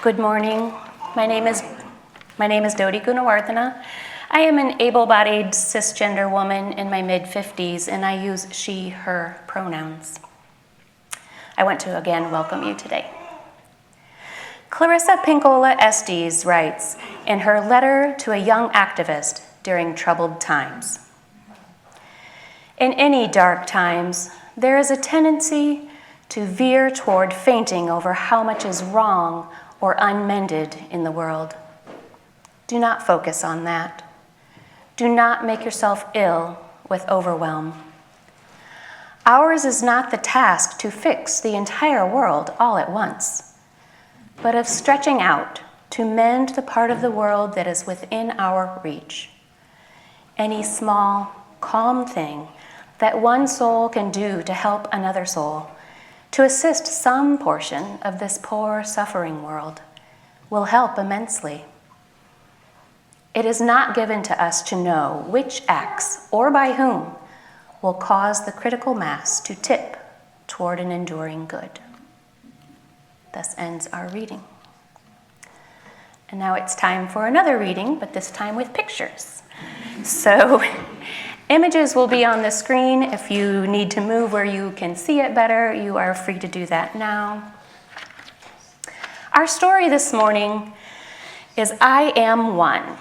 Good morning. My name is Dodi Gunawardhana. I am an able-bodied cisgender woman in my mid-50s, and I use she, her pronouns. I want to again welcome you today. Clarissa Pinkola Estes writes in her letter to a young activist during troubled times. In any dark times, there is a tendency to veer toward fainting over how much is wrong or unmended in the world. Do not focus on that. Do not make yourself ill with overwhelm. Ours is not the task to fix the entire world all at once, but of stretching out to mend the part of the world that is within our reach. Any small, calm thing that one soul can do to help another soul, to assist some portion of this poor, suffering world, will help immensely. It is not given to us to know which acts, or by whom, will cause the critical mass to tip toward an enduring good. Thus ends our reading. And now it's time for another reading, but this time with pictures. So, images will be on the screen. If you need to move where you can see it better, you are free to do that now. Our story this morning is I Am One,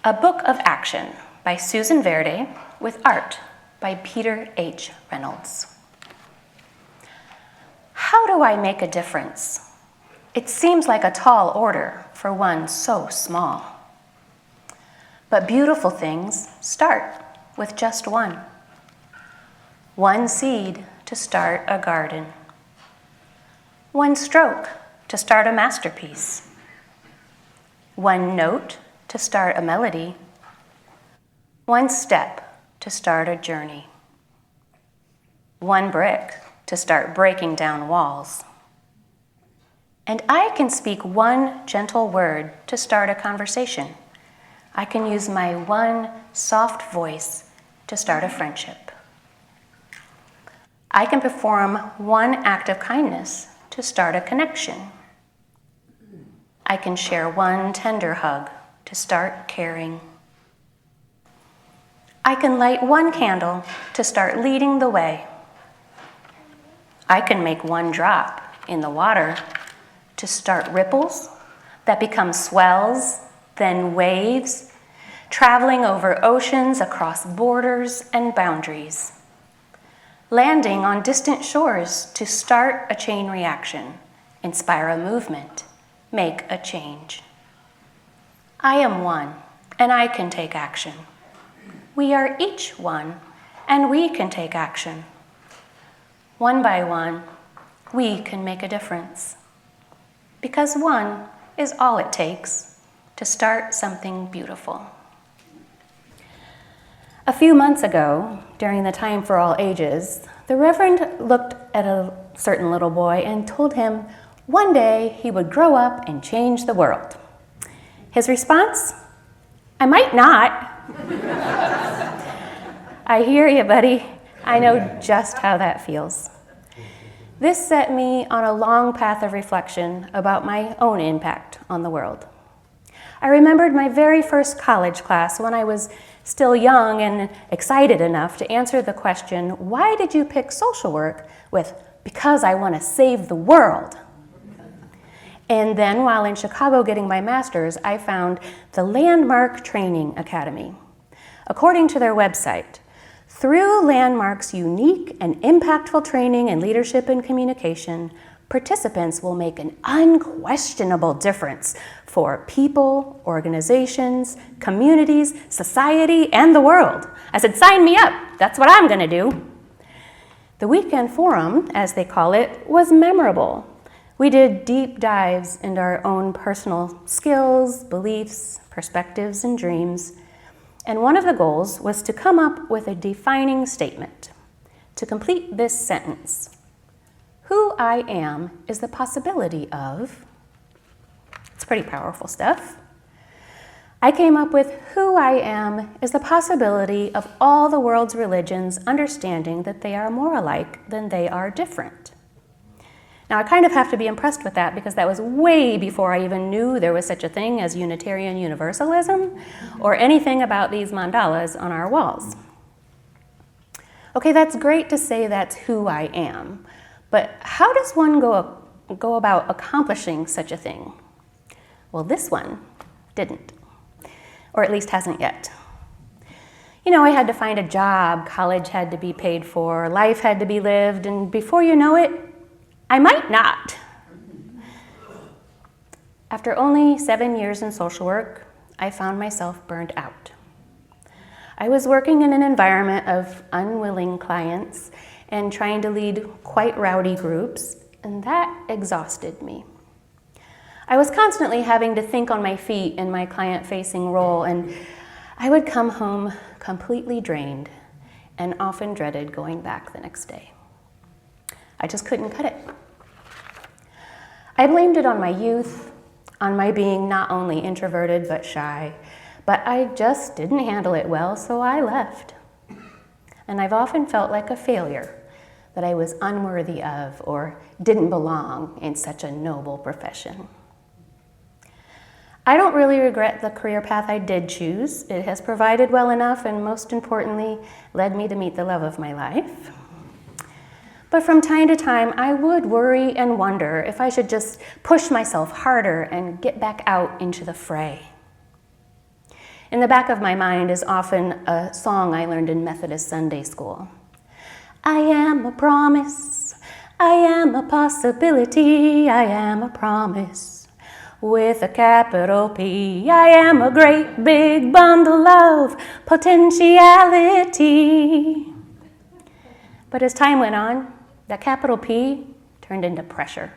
a book of action by Susan Verde with art by Peter H. Reynolds. How do I make a difference? It seems like a tall order for one so small. But beautiful things start with just one. One seed to start a garden. One stroke to start a masterpiece. One note to start a melody. One step to start a journey. One brick to start breaking down walls. And I can speak one gentle word to start a conversation. I can use my one soft voice to start a friendship. I can perform one act of kindness to start a connection. I can share one tender hug to start caring. I can light one candle to start leading the way. I can make one drop in the water to start ripples that become swells, then waves, traveling over oceans across borders and boundaries, landing on distant shores to start a chain reaction, inspire a movement, make a change. I am one, and I can take action. We are each one, and we can take action. One by one, we can make a difference. Because one is all it takes to start something beautiful. A few months ago, during the Time for All Ages, the Reverend looked at a certain little boy and told him one day he would grow up and change the world. His response? I might not. I hear you, buddy. I know just how that feels. This set me on a long path of reflection about my own impact on the world. I remembered my very first college class when I was still young and excited enough to answer the question, why did you pick social work, with, because I want to save the world. And then while in Chicago getting my master's, I found the Landmark Training Academy. According to their website, through Landmark's unique and impactful training in leadership and communication, participants will make an unquestionable difference for people, organizations, communities, society, and the world. I said, sign me up. That's what I'm going to do. The weekend forum, as they call it, was memorable. We did deep dives into our own personal skills, beliefs, perspectives, and dreams. And one of the goals was to come up with a defining statement. To complete this sentence, who I am is the possibility of. It's pretty powerful stuff. I came up with who I am is the possibility of all the world's religions understanding that they are more alike than they are different. Now, I kind of have to be impressed with that because that was way before I even knew there was such a thing as Unitarian Universalism or anything about these mandalas on our walls. Okay, that's great to say that's who I am, but how does one go about accomplishing such a thing? Well, this one didn't, or at least hasn't yet. You know, I had to find a job, college had to be paid for, life had to be lived, and before you know it, I might not. After only 7 years in social work, I found myself burned out. I was working in an environment of unwilling clients and trying to lead quite rowdy groups, and that exhausted me. I was constantly having to think on my feet in my client-facing role, and I would come home completely drained and often dreaded going back the next day. I just couldn't cut it. I blamed it on my youth, on my being not only introverted but shy, but I just didn't handle it well, so I left. And I've often felt like a failure, that I was unworthy of or didn't belong in such a noble profession. I don't really regret the career path I did choose. It has provided well enough and, most importantly, led me to meet the love of my life. But from time to time, I would worry and wonder if I should just push myself harder and get back out into the fray. In the back of my mind is often a song I learned in Methodist Sunday school. I am a promise, I am a possibility, I am a promise. With a capital P, I am a great big bundle of potentiality. But as time went on, that capital P turned into pressure.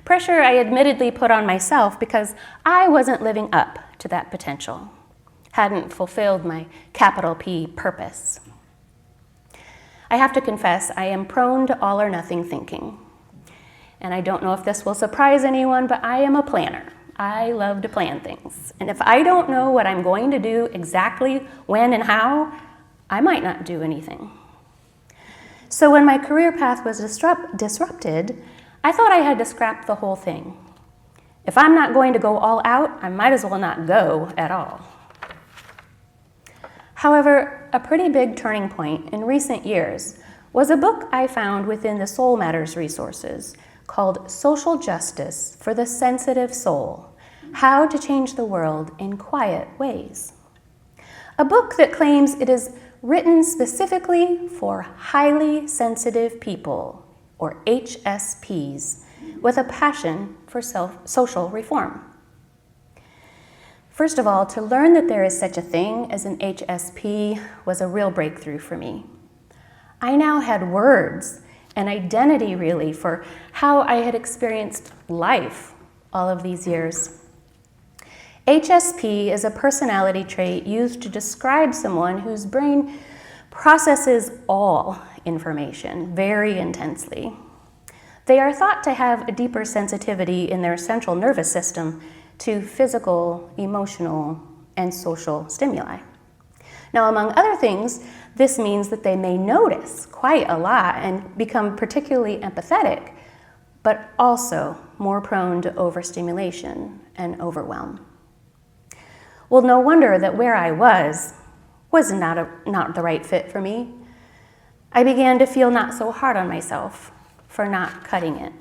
Pressure I admittedly put on myself because I wasn't living up to that potential, hadn't fulfilled my capital P purpose. I have to confess, I am prone to all or nothing thinking. And I don't know if this will surprise anyone, but I am a planner. I love to plan things. And if I don't know what I'm going to do exactly when and how, I might not do anything. So when my career path was disrupted, I thought I had to scrap the whole thing. If I'm not going to go all out, I might as well not go at all. However, a pretty big turning point in recent years was a book I found within the Soul Matters resources called Social Justice for the Sensitive Soul: How to Change the World in Quiet Ways. A book that claims it is written specifically for highly sensitive people, or HSPs, with a passion for social reform. First of all, to learn that there is such a thing as an HSP was a real breakthrough for me. I now had words, an identity really, for how I had experienced life all of these years. HSP is a personality trait used to describe someone whose brain processes all information very intensely. They are thought to have a deeper sensitivity in their central nervous system to physical, emotional, and social stimuli. Now, among other things, this means that they may notice quite a lot and become particularly empathetic, but also more prone to overstimulation and overwhelm. Well, no wonder that where I was not the right fit for me. I began to feel not so hard on myself for not cutting it.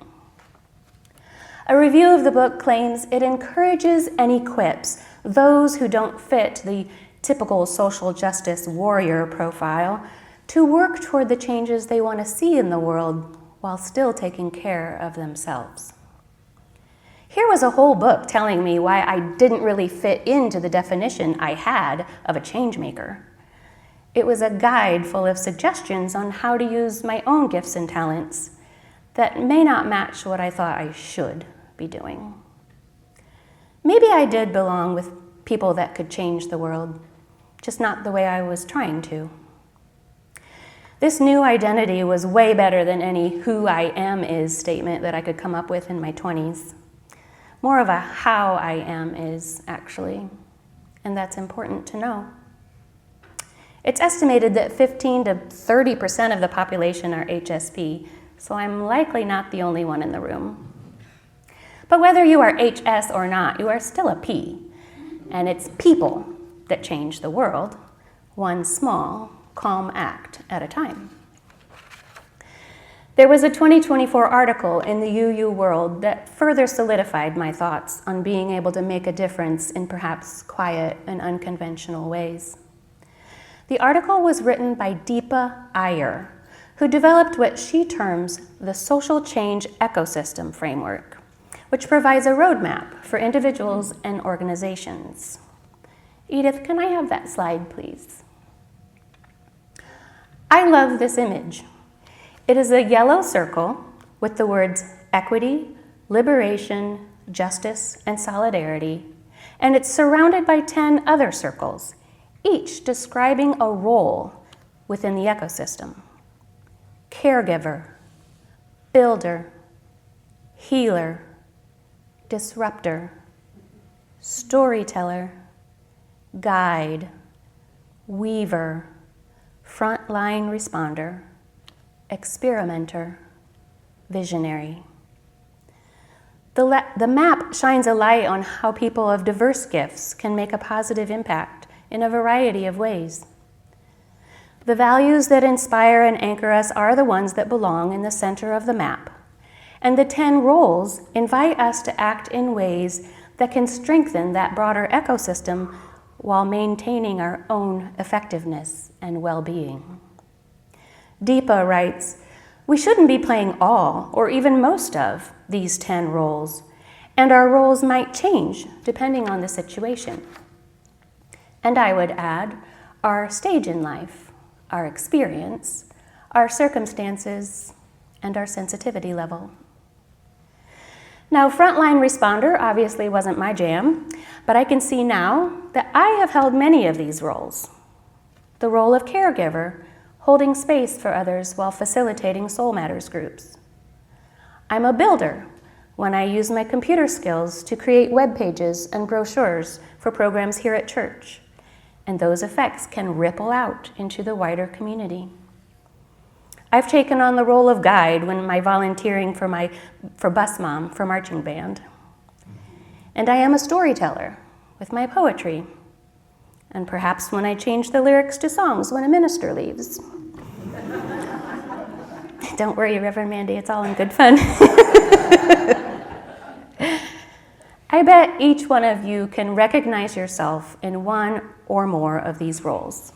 A review of the book claims it encourages and equips those who don't fit the typical social justice warrior profile to work toward the changes they want to see in the world while still taking care of themselves. Here was a whole book telling me why I didn't really fit into the definition I had of a change maker. It was a guide full of suggestions on how to use my own gifts and talents that may not match what I thought I should be doing. Maybe I did belong with people that could change the world, just not the way I was trying to. This new identity was way better than any who I am is statement that I could come up with in my 20s. More of a how I am is, actually, and that's important to know. It's estimated that 15 to 30% of the population are HSP, so I'm likely not the only one in the room. But whether you are HS or not, you are still a P, and it's people that change the world, one small, calm act at a time. There was a 2024 article in the UU World that further solidified my thoughts on being able to make a difference in perhaps quiet and unconventional ways. The article was written by Deepa Iyer, who developed what she terms the social change ecosystem framework, which provides a roadmap for individuals and organizations. Edith, can I have that slide, please? I love this image. It is a yellow circle with the words equity, liberation, justice, and solidarity, and it's surrounded by 10 other circles, each describing a role within the ecosystem. Caregiver, builder, healer, disruptor, storyteller, guide, weaver, frontline responder, experimenter, visionary. The map shines a light on how people of diverse gifts can make a positive impact in a variety of ways. The values that inspire and anchor us are the ones that belong in the center of the map, and the 10 roles invite us to act in ways that can strengthen that broader ecosystem while maintaining our own effectiveness and well-being. Deepa writes, "We shouldn't be playing all or even most of these 10 roles, and our roles might change depending on the situation." And I would add, our stage in life, our experience, our circumstances, and our sensitivity level. Now, frontline responder obviously wasn't my jam, but I can see now that I have held many of these roles. The role of caregiver, holding space for others while facilitating Soul Matters groups. I'm a builder when I use my computer skills to create web pages and brochures for programs here at church, and those effects can ripple out into the wider community. I've taken on the role of guide when I'm volunteering for Bus Mom for marching band. And I am a storyteller with my poetry, and perhaps when I change the lyrics to songs when a minister leaves. Don't worry, Reverend Mandy, it's all in good fun. I bet each one of you can recognize yourself in one or more of these roles,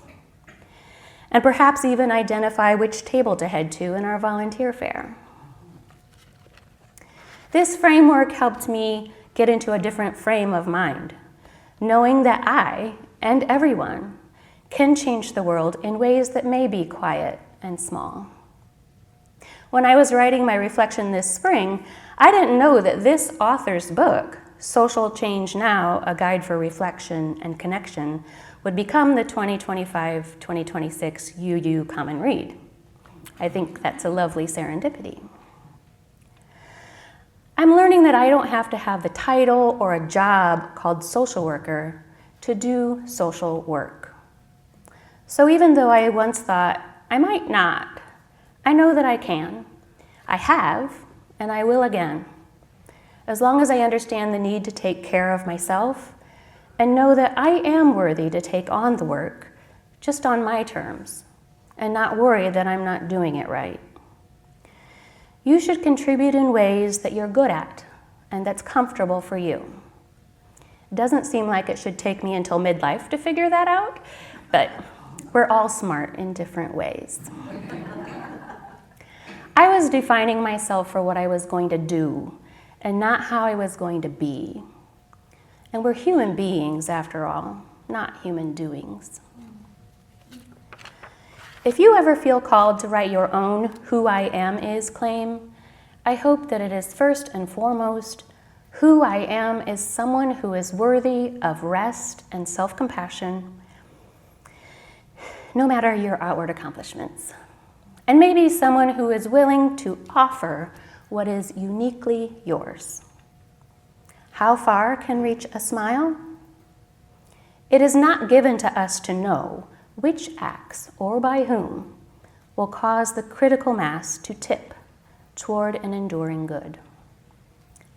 and perhaps even identify which table to head to in our volunteer fair. This framework helped me get into a different frame of mind, knowing that I and everyone can change the world in ways that may be quiet and small. When I was writing my reflection this spring, I didn't know that this author's book, Social Change Now, A Guide for Reflection and Connection, would become the 2025-2026 UU Common Read. I think that's a lovely serendipity. I'm learning that I don't have to have the title or a job called social worker to do social work. So even though I once thought I might not, I know that I can. I have, and I will again, as long as I understand the need to take care of myself and know that I am worthy to take on the work just on my terms and not worry that I'm not doing it right. You should contribute in ways that you're good at and that's comfortable for you. It doesn't seem like it should take me until midlife to figure that out, but we're all smart in different ways. I was defining myself for what I was going to do and not how I was going to be. And we're human beings, after all, not human doings. If you ever feel called to write your own Who I Am Is claim, I hope that it is first and foremost, who I am is someone who is worthy of rest and self-compassion, no matter your outward accomplishments. And maybe someone who is willing to offer what is uniquely yours. How far can reach a smile? It is not given to us to know which acts or by whom will cause the critical mass to tip toward an enduring good.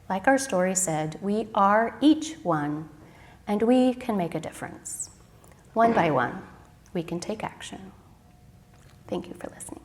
Like our story said, we are each one, and we can make a difference. One by one, we can take action. Thank you for listening.